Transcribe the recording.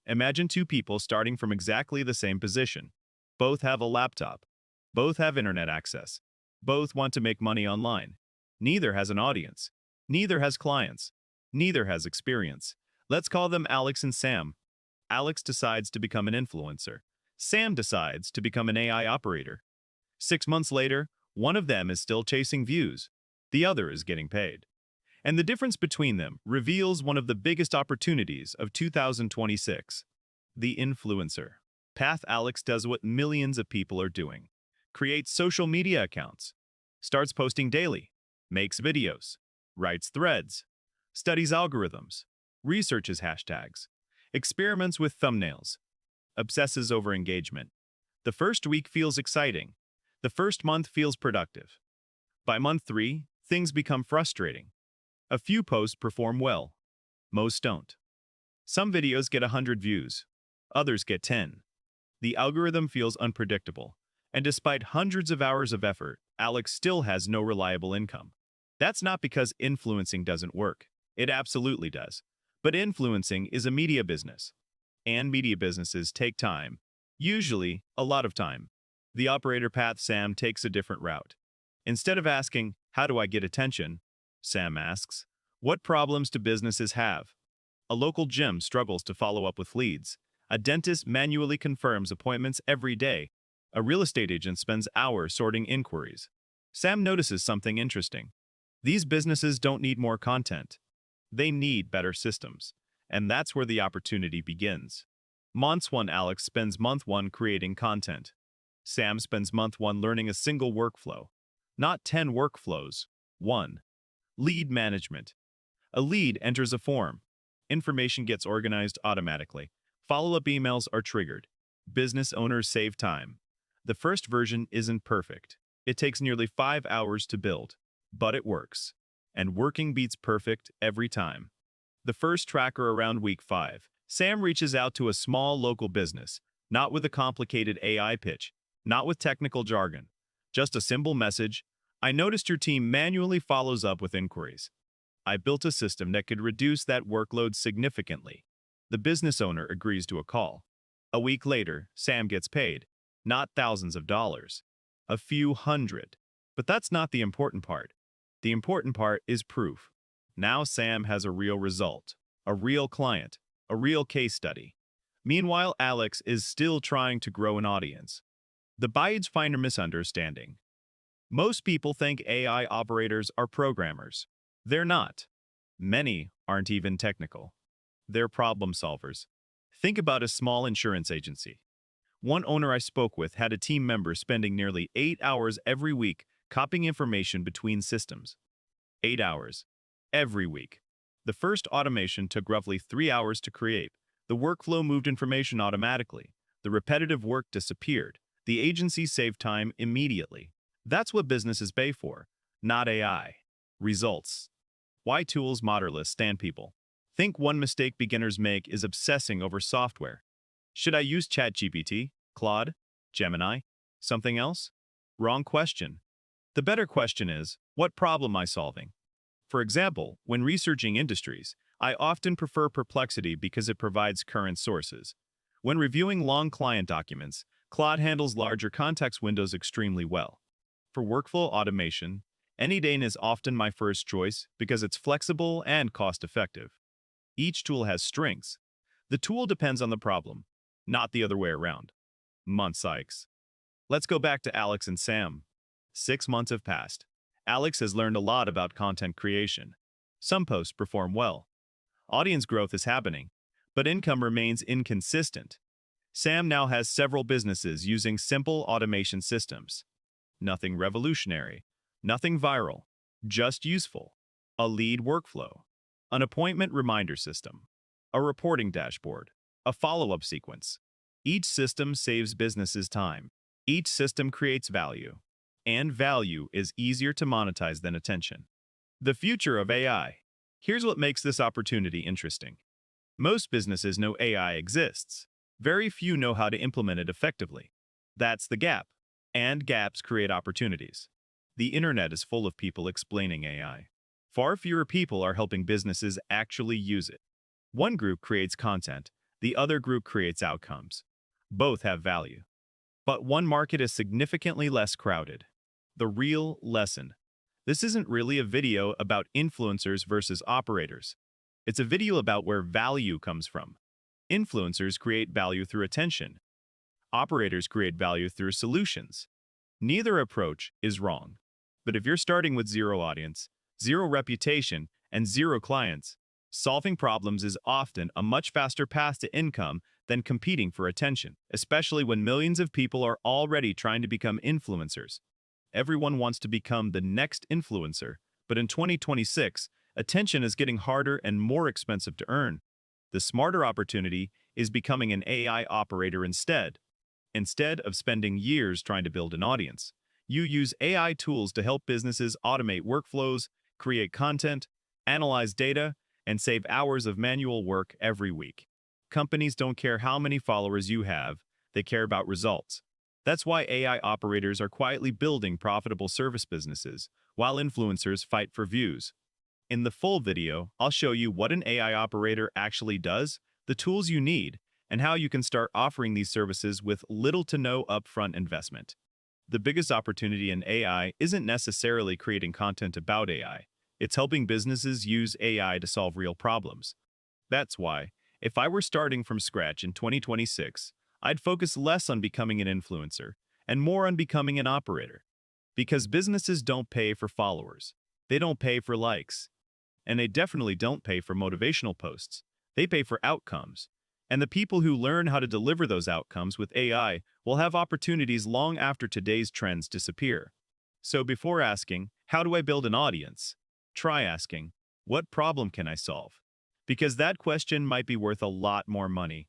Imagine two people starting from exactly the same position. Both have a laptop. Both have internet access. Both want to make money online. Neither has an audience. Neither has clients. Neither has experience. Let's call them Alex and Sam. Alex decides to become an influencer. Sam decides to become an AI operator. 6 months later, one of them is still chasing views. The other is getting paid. And the difference between them reveals one of the biggest opportunities of 2026. The influencer. Path Alex does what millions of people are doing. Creates social media accounts. Starts posting daily. Makes videos. Writes threads. Studies algorithms. Researches hashtags. Experiments with thumbnails. Obsesses over engagement. The first week feels exciting. The first month feels productive. By month 3, things become frustrating. A few posts perform well. Most don't. Some videos get 100 views. Others get 10. The algorithm feels unpredictable. And despite hundreds of hours of effort, Alex still has no reliable income. That's not because influencing doesn't work. It absolutely does. But influencing is a media business. And media businesses take time. Usually, a lot of time. The operator path Sam takes a different route. Instead of asking, "How do I get attention?" Sam asks, "What problems do businesses have?" A local gym struggles to follow up with leads. A dentist manually confirms appointments every day. A real estate agent spends hours sorting inquiries. Sam notices something interesting. These businesses don't need more content. They need better systems. And that's where the opportunity begins. Month 1 Alex spends month 1 creating content. Sam spends month 1 learning a single workflow. Not 10 workflows. 1. Lead management. A lead enters a form. Information gets organized automatically. Follow-up emails are triggered. Business owners save time. The first version isn't perfect. It takes nearly 5 hours to build. But it works. And working beats perfect every time. The first tracker around week 5. Sam reaches out to a small local business, not with a complicated AI pitch, not with technical jargon. Just a simple message: "I noticed your team manually follows up with inquiries. I built a system that could reduce that workload significantly." The business owner agrees to a call. A week later, Sam gets paid. Not thousands of dollars. A few hundred. But that's not the important part. The important part is proof. Now Sam has a real result, a real client, a real case study. Meanwhile, Alex is still trying to grow an audience. The bides find a misunderstanding. Most people think AI operators are programmers. They're not. Many aren't even technical. They're problem solvers. Think about a small insurance agency. One owner I spoke with had a team member spending nearly 8 hours every week copying information between systems. 8 hours. Every week. The first automation took roughly 3 hours to create. The workflow moved information automatically. The repetitive work disappeared. The agency saved time immediately. That's what businesses pay for, not AI. Results. Why tools modderless stand people. Think one mistake beginners make is obsessing over software. Should I use ChatGPT, Claude, Gemini, something else? Wrong question. The better question is, what problem am I solving? For example, when researching industries, I often prefer Perplexity because it provides current sources. When reviewing long client documents, Claude handles larger context windows extremely well. For workflow automation, Anyday is often my first choice because it's flexible and cost-effective. Each tool has strengths. The tool depends on the problem, not the other way around. Month Sykes. Let's go back to Alex and Sam. 6 months have passed. Alex has learned a lot about content creation. Some posts perform well. Audience growth is happening, but income remains inconsistent. Sam now has several businesses using simple automation systems. Nothing revolutionary, nothing viral, just useful. A lead workflow, an appointment reminder system, a reporting dashboard, a follow-up sequence. Each system saves businesses time. Each system creates value. And value is easier to monetize than attention. The future of AI. Here's what makes this opportunity interesting. Most businesses know AI exists. Very few know how to implement it effectively. That's the gap. And gaps create opportunities. The internet is full of people explaining AI. Far fewer people are helping businesses actually use it. One group creates content, The other group creates outcomes. Both have value. But one market is significantly less crowded. The real lesson. This isn't really a video about influencers versus operators. It's a video about where value comes from. Influencers create value through attention. Operators create value through solutions. Neither approach is wrong. But if you're starting with zero audience, zero reputation, and zero clients, solving problems is often a much faster path to income than competing for attention, especially when millions of people are already trying to become influencers. Everyone wants to become the next influencer, but in 2026, attention is getting harder and more expensive to earn. The smarter opportunity is becoming an AI operator instead. Instead of spending years trying to build an audience, you use AI tools to help businesses automate workflows, create content, analyze data, and save hours of manual work every week. Companies don't care how many followers you have, they care about results. That's why AI operators are quietly building profitable service businesses, while influencers fight for views. In the full video, I'll show you what an AI operator actually does, the tools you need, and how you can start offering these services with little to no upfront investment. The biggest opportunity in AI isn't necessarily creating content about AI. It's helping businesses use AI to solve real problems. That's why, if I were starting from scratch in 2026, I'd focus less on becoming an influencer and more on becoming an operator. Because businesses don't pay for followers. They don't pay for likes. And they definitely don't pay for motivational posts. They pay for outcomes. And the people who learn how to deliver those outcomes with AI will have opportunities long after today's trends disappear. So before asking, how do I build an audience? Try asking, what problem can I solve? Because that question might be worth a lot more money